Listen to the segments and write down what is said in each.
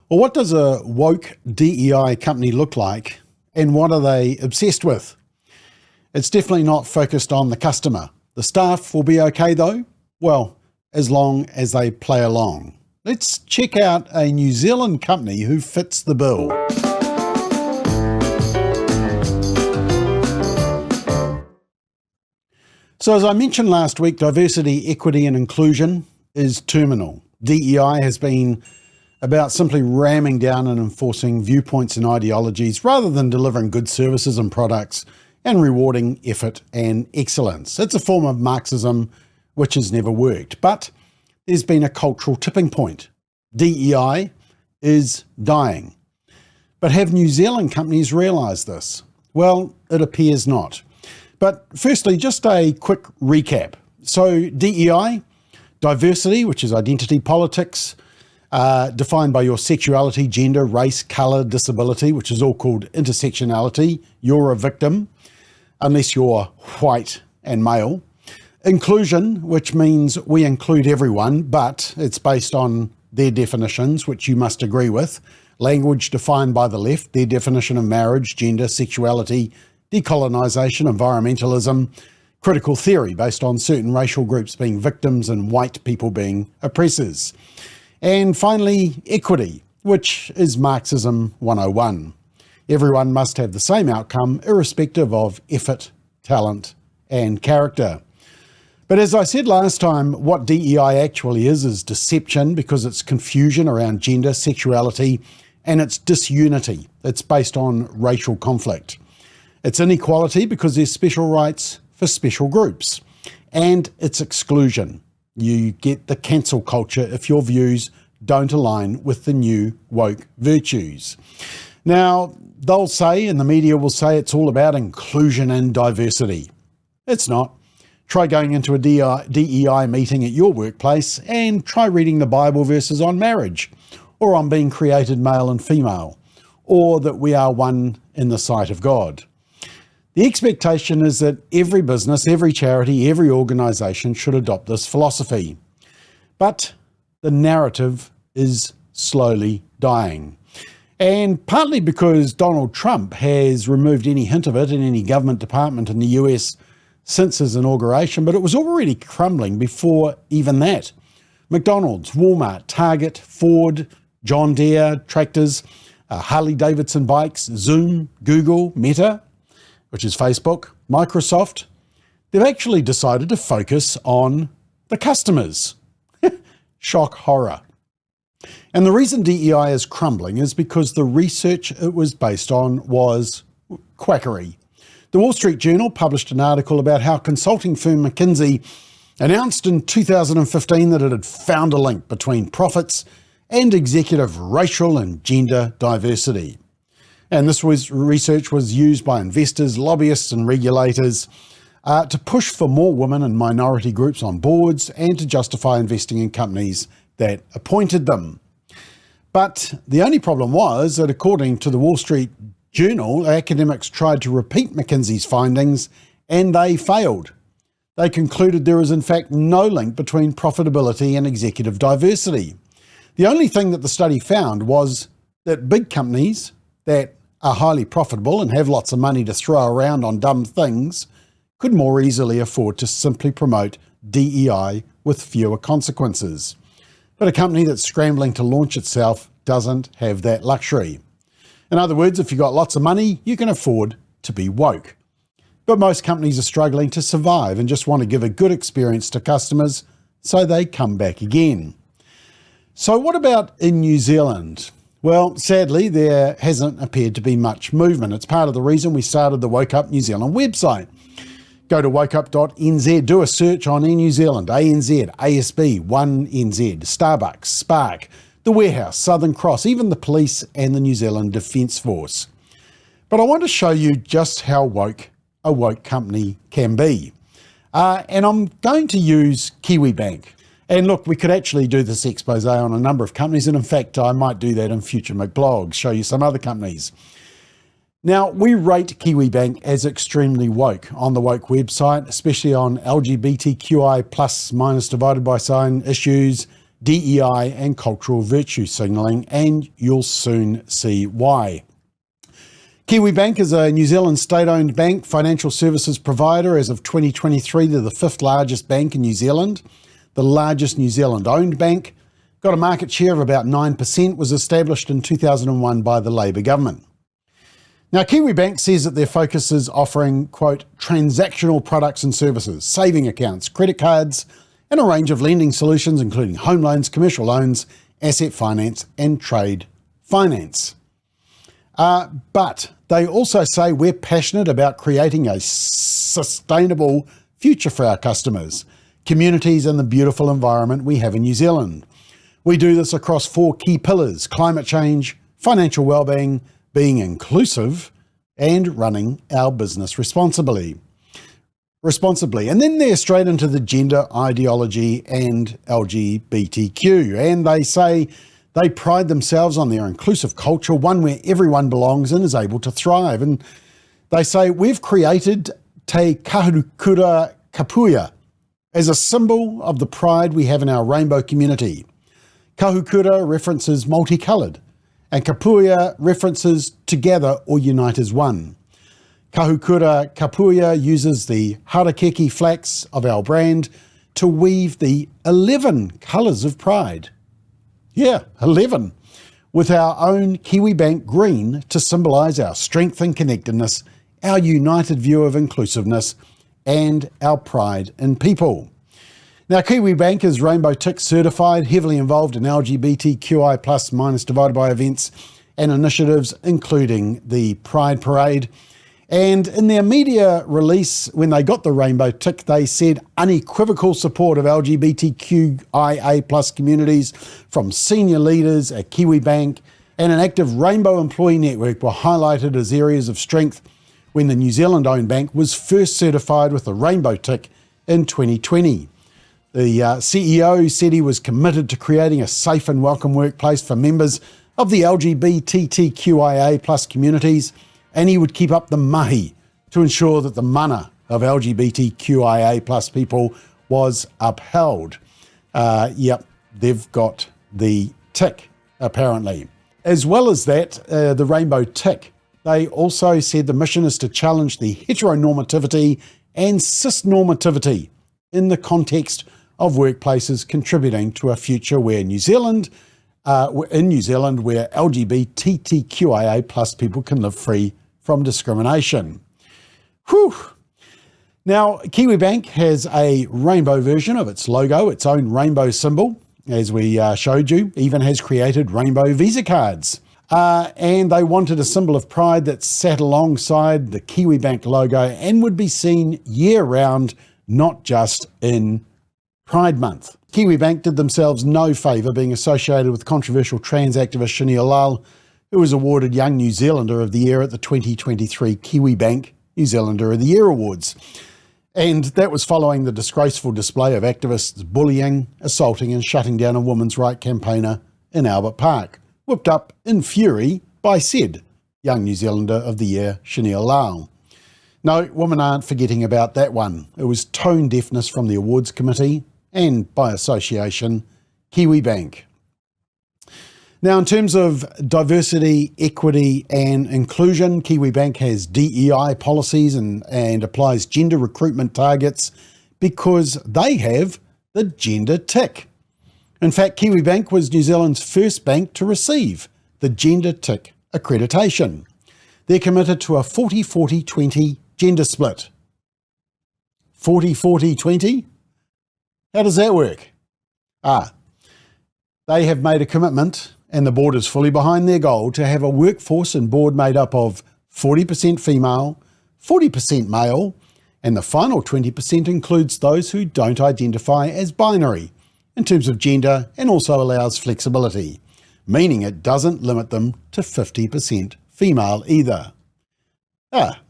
Well, what does a woke DEI company look like, and what are they obsessed with? It's definitely not focused on the customer. The staff will be okay though, well, as long as they play along. Let's check out a New Zealand company who fits the bill. So as I mentioned last week, diversity, equity and inclusion is terminal. DEI has been about simply ramming down and enforcing viewpoints and ideologies rather than delivering good services and products and rewarding effort and excellence. It's a form of Marxism which has never worked, but there's been a cultural tipping point. DEI is dying. But have New Zealand companies realised this? Well, it appears not. But firstly, just a quick recap. So DEI, diversity, which is identity politics, defined by your sexuality, gender, race, colour, disability, which is all called intersectionality. You're a victim, unless you're white and male. Inclusion, which means we include everyone, but it's based on their definitions, which you must agree with. Language defined by the left, their definition of marriage, gender, sexuality, decolonisation, environmentalism, critical theory based on certain racial groups being victims and white people being oppressors. And finally, equity, which is Marxism 101. Everyone must have the same outcome, irrespective of effort, talent, and character. But as I said last time, what DEI actually is deception, because it's confusion around gender, sexuality, and it's disunity. It's based on racial conflict. It's inequality because there's special rights for special groups. And it's exclusion. You get the cancel culture if your views don't align with the new woke virtues. Now, they'll say, and the media will say, it's all about inclusion and diversity. It's not. Try going into a DEI meeting at your workplace and try reading the Bible verses on marriage, or on being created male and female, or that we are one in the sight of God. The expectation is that every business, every charity, every organisation should adopt this philosophy. But the narrative is slowly dying. And partly because Donald Trump has removed any hint of it in any government department in the US since his inauguration, but it was already crumbling before even that. McDonald's, Walmart, Target, Ford, John Deere, tractors, Harley-Davidson bikes, Zoom, Google, Meta, which is Facebook, Microsoft, they've actually decided to focus on the customers. Shock horror. And the reason DEI is crumbling is because the research it was based on was quackery. The Wall Street Journal published an article about how consulting firm McKinsey announced in 2015 that it had found a link between profits and executive racial and gender diversity. And this research was used by investors, lobbyists and regulators to push for more women and minority groups on boards and to justify investing in companies that appointed them. But the only problem was that, according to the Wall Street Journal, academics tried to repeat McKinsey's findings and they failed. They concluded there is in fact no link between profitability and executive diversity. The only thing that the study found was that big companies that are highly profitable and have lots of money to throw around on dumb things could more easily afford to simply promote DEI with fewer consequences. But a company that's scrambling to launch itself doesn't have that luxury. In other words, if you've got lots of money, you can afford to be woke. But most companies are struggling to survive and just want to give a good experience to customers so they come back again. So what about in New Zealand? Well, sadly, there hasn't appeared to be much movement. It's part of the reason we started the Woke Up New Zealand website. Go to wokeup.nz, do a search on Air New Zealand, ANZ, ASB, 1NZ, Starbucks, Spark, the Warehouse, Southern Cross, even the police and the New Zealand Defence Force. But I want to show you just how woke a woke company can be. And I'm going to use Kiwibank. And look, we could actually do this expose on a number of companies, and in fact, I might do that in future McBlogs, show you some other companies. Now, we rate Kiwibank as extremely woke on the woke website, especially on LGBTQI plus minus divided by sign issues, DEI and cultural virtue signalling, and you'll soon see why. Kiwibank is a New Zealand state-owned bank, financial services provider. As of 2023, they're the 5th largest bank in New Zealand, the largest New Zealand-owned bank. Got a market share of about 9%, was established in 2001 by the Labour government. Now, Kiwibank says that their focus is offering, quote, transactional products and services, saving accounts, credit cards, and a range of lending solutions, including home loans, commercial loans, asset finance, and trade finance. But they also say we're passionate about creating a sustainable future for our customers, communities, and the beautiful environment we have in New Zealand. We do this across 4 key pillars: climate change, financial well-being, being inclusive, and running our business responsibly. And then they're straight into the gender ideology and LGBTQ. And they say they pride themselves on their inclusive culture, one where everyone belongs and is able to thrive. And they say, we've created Te Kahukura Kapuia as a symbol of the pride we have in our rainbow community. Kahukura references multicoloured, and Kapuia references together or unite as one. Kahukura Kapuia uses the harakeke flax of our brand to weave the 11 colours of pride. Yeah, 11. With our own Kiwibank green to symbolise our strength and connectedness, our united view of inclusiveness, and our pride in people. Now, Kiwibank is Rainbow Tick certified, heavily involved in LGBTQI+ divided by events and initiatives, including the Pride Parade. And in their media release, when they got the Rainbow Tick, they said unequivocal support of LGBTQIA+ communities from senior leaders at Kiwibank, and an active Rainbow employee network were highlighted as areas of strength when the New Zealand-owned bank was first certified with the Rainbow Tick in 2020. The CEO said he was committed to creating a safe and welcome workplace for members of the LGBTQIA+ communities, and he would keep up the mahi to ensure that the mana of LGBTQIA+ people was upheld. Yep, they've got the tick, apparently. As well as that, the Rainbow Tick, they also said the mission is to challenge the heteronormativity and cisnormativity in the context of workplaces, contributing to a future where New Zealand, where LGBTQIA+ people can live free from discrimination. Whew. Now, Kiwibank has a rainbow version of its logo, its own rainbow symbol, as we showed you, even has created rainbow Visa cards. And they wanted a symbol of pride that sat alongside the Kiwibank logo and would be seen year-round, not just in Pride Month. Kiwibank did themselves no favour being associated with controversial trans activist Chanel Lal, who was awarded Young New Zealander of the Year at the 2023 Kiwibank New Zealander of the Year Awards. And that was following the disgraceful display of activists bullying, assaulting and shutting down a women's rights campaigner in Albert Park, whipped up in fury by said Young New Zealander of the Year Chanel Lal. No, women aren't forgetting about that one. It was tone deafness from the awards committee and, by association, Kiwibank. Now, in terms of diversity, equity and inclusion, Kiwibank has DEI policies and applies gender recruitment targets because they have the gender tick. In fact, Kiwibank was New Zealand's first bank to receive the gender tick accreditation. They're committed to a 40-40-20 gender split. 40-40-20? How does that work? They have made a commitment, and the board is fully behind their goal, to have a workforce and board made up of 40% female, 40% male, and the final 20% includes those who don't identify as binary in terms of gender and also allows flexibility, meaning it doesn't limit them to 50% female either.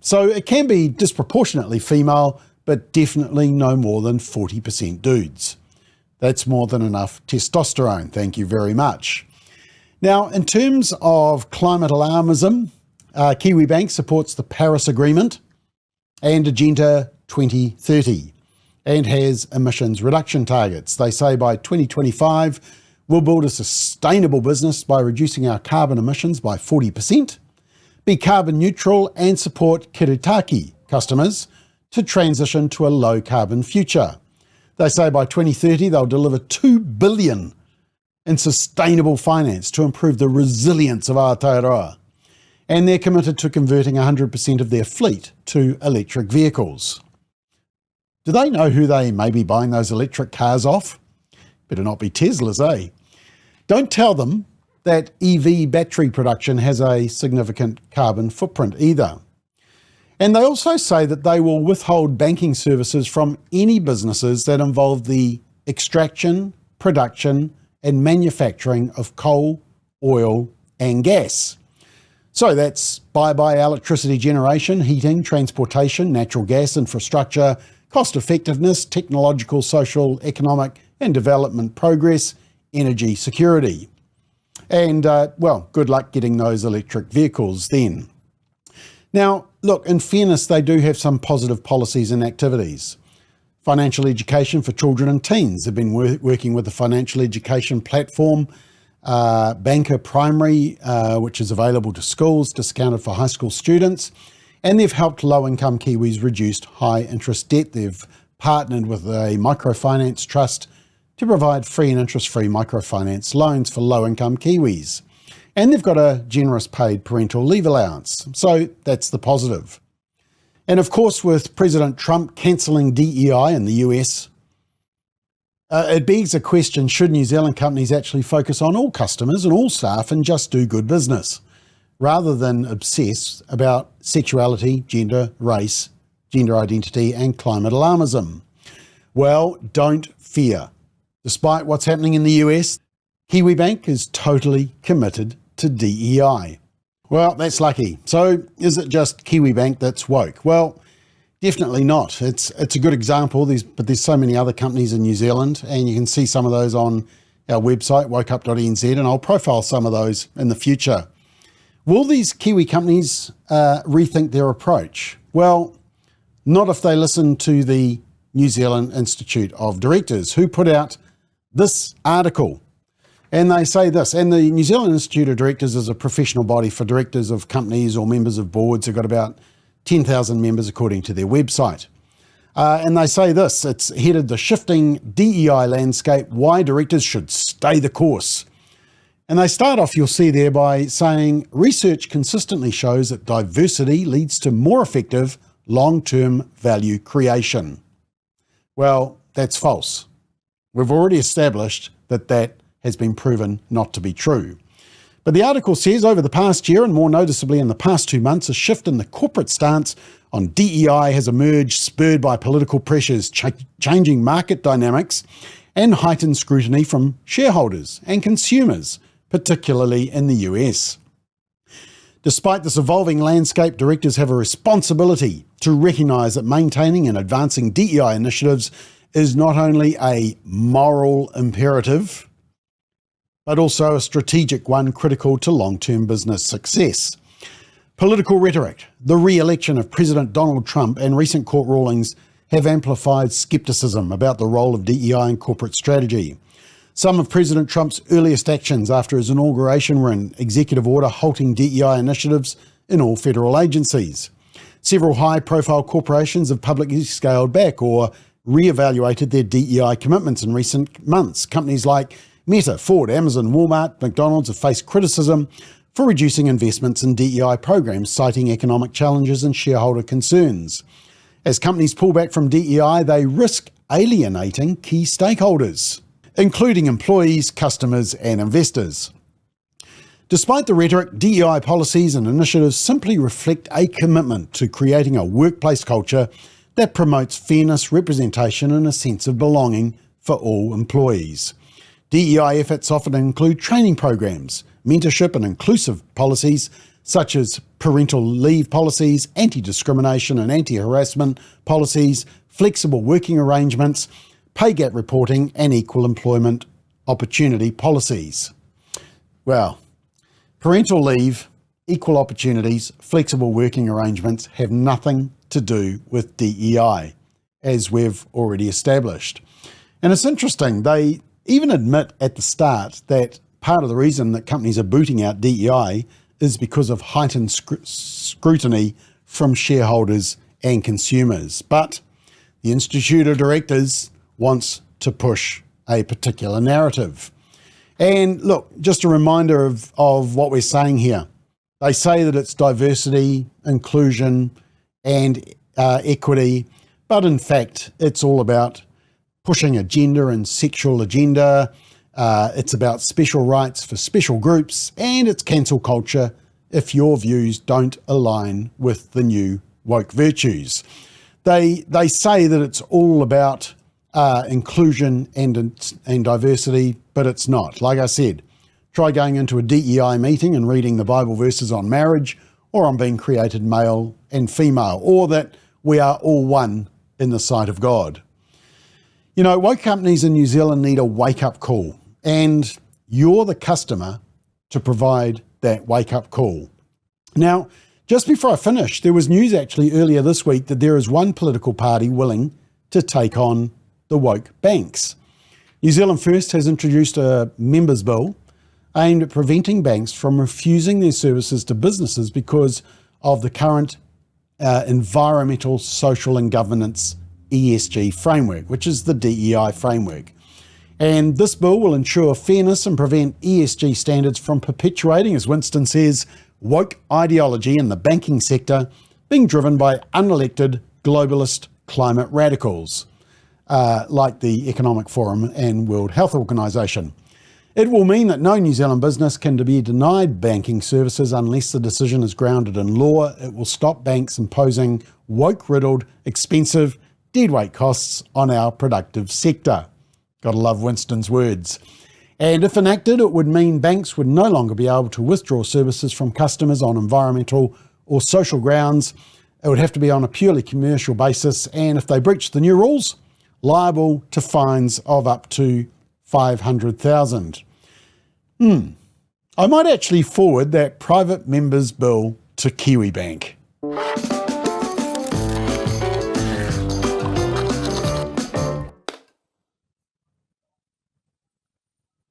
So it can be disproportionately female, but definitely no more than 40% dudes. That's more than enough testosterone, thank you very much. Now, in terms of climate alarmism, Kiwibank supports the Paris Agreement and Agenda 2030 and has emissions reduction targets. They say by 2025, We'll build a sustainable business by reducing our carbon emissions by 40%, be carbon neutral and support Kiritaki customers to transition to a low carbon future. They say by 2030 they'll deliver $2 billion in sustainable finance to improve the resilience of Aotearoa. And they're committed to converting 100% of their fleet to electric vehicles. Do they know who they may be buying those electric cars off? Better not be Teslas, eh? Don't tell them that EV battery production has a significant carbon footprint either. And they also say that they will withhold banking services from any businesses that involve the extraction, production, and manufacturing of coal, oil, and gas. So that's bye-bye electricity generation, heating, transportation, natural gas infrastructure, cost effectiveness, technological, social, economic, and development progress, energy security. And, well, good luck getting those electric vehicles then. Now, look, in fairness, they do have some positive policies and activities. Financial education for children and teens. They've been working with the financial education platform, Banker Primary, which is available to schools, discounted for high school students. And they've helped low-income Kiwis reduce high-interest debt. They've partnered with a microfinance trust to provide free and interest-free microfinance loans for low-income Kiwis. And they've got a generous paid parental leave allowance. So that's the positive. And of course, with President Trump cancelling DEI in the US, it begs a question, should New Zealand companies actually focus on all customers and all staff and just do good business, rather than obsess about sexuality, gender, race, gender identity, and climate alarmism? Well, don't fear. Despite what's happening in the US, Kiwibank is totally committed to DEI. Well, that's lucky. So is it just Kiwibank that's woke? Well, definitely not. It's a good example, but there's so many other companies in New Zealand, and you can see some of those on our website, wokeup.nz, and I'll profile some of those in the future. Will these Kiwi companies rethink their approach? Well, not if they listen to the New Zealand Institute of Directors, who put out this article. And they say this, and the New Zealand Institute of Directors is a professional body for directors of companies or members of boards. They've got about 10,000 members according to their website. And they say this, it's headed The Shifting DEI Landscape, Why Directors Should Stay the Course. And they start off, you'll see there, by saying, research consistently shows that diversity leads to more effective long-term value creation. Well, that's false. We've already established that that has been proven not to be true. But the article says over the past year, and more noticeably in the past 2 months, a shift in the corporate stance on DEI has emerged, spurred by political pressures, changing market dynamics, and heightened scrutiny from shareholders and consumers, particularly in the US. Despite this evolving landscape, directors have a responsibility to recognise that maintaining and advancing DEI initiatives is not only a moral imperative, but also a strategic one critical to long-term business success. Political rhetoric, the re-election of President Donald Trump, and recent court rulings have amplified scepticism about the role of DEI in corporate strategy. Some of President Trump's earliest actions after his inauguration were an executive order halting DEI initiatives in all federal agencies. Several high-profile corporations have publicly scaled back or re-evaluated their DEI commitments in recent months. Companies like Meta, Ford, Amazon, Walmart, McDonald's have faced criticism for reducing investments in DEI programs, citing economic challenges and shareholder concerns. As companies pull back from DEI, they risk alienating key stakeholders, including employees, customers, and investors. Despite the rhetoric, DEI policies and initiatives simply reflect a commitment to creating a workplace culture that promotes fairness, representation, and a sense of belonging for all employees. DEI efforts often include training programs, mentorship and inclusive policies such as parental leave policies, anti-discrimination and anti-harassment policies, flexible working arrangements, pay gap reporting, and equal employment opportunity policies. Well, parental leave, equal opportunities, flexible working arrangements have nothing to do with DEI, as we've already established. And it's interesting, they even admit at the start that part of the reason that companies are booting out DEI is because of heightened scrutiny from shareholders and consumers. But the Institute of Directors wants to push a particular narrative. And look, just a reminder of what we're saying here. They say that it's diversity, inclusion, and equity, but in fact, it's all about pushing a gender and sexual agenda. It's about special rights for special groups, and it's cancel culture if your views don't align with the new woke virtues. They say that it's all about inclusion and diversity, but it's not. Like I said, try going into a DEI meeting and reading the Bible verses on marriage, or on being created male and female, or that we are all one in the sight of God. You know, woke companies in New Zealand need a wake-up call, and you're the customer to provide that wake-up call. Now, just before I finish, there was news actually earlier this week that there is one political party willing to take on the woke banks. New Zealand First has introduced a members' bill aimed at preventing banks from refusing their services to businesses because of the current environmental, social and governance ESG framework, which is the DEI framework. And this bill will ensure fairness and prevent ESG standards from perpetuating, as Winston says, woke ideology in the banking sector being driven by unelected globalist climate radicals like the Economic Forum and World Health Organization. It will mean that no New Zealand business can be denied banking services unless the decision is grounded in law. It will stop banks imposing woke-riddled, expensive, deadweight costs on our productive sector. Gotta love Winston's words. And if enacted, it would mean banks would no longer be able to withdraw services from customers on environmental or social grounds. It would have to be on a purely commercial basis, and if they breach the new rules, liable to fines of up to $500,000. I might actually forward that private members bill to Kiwibank.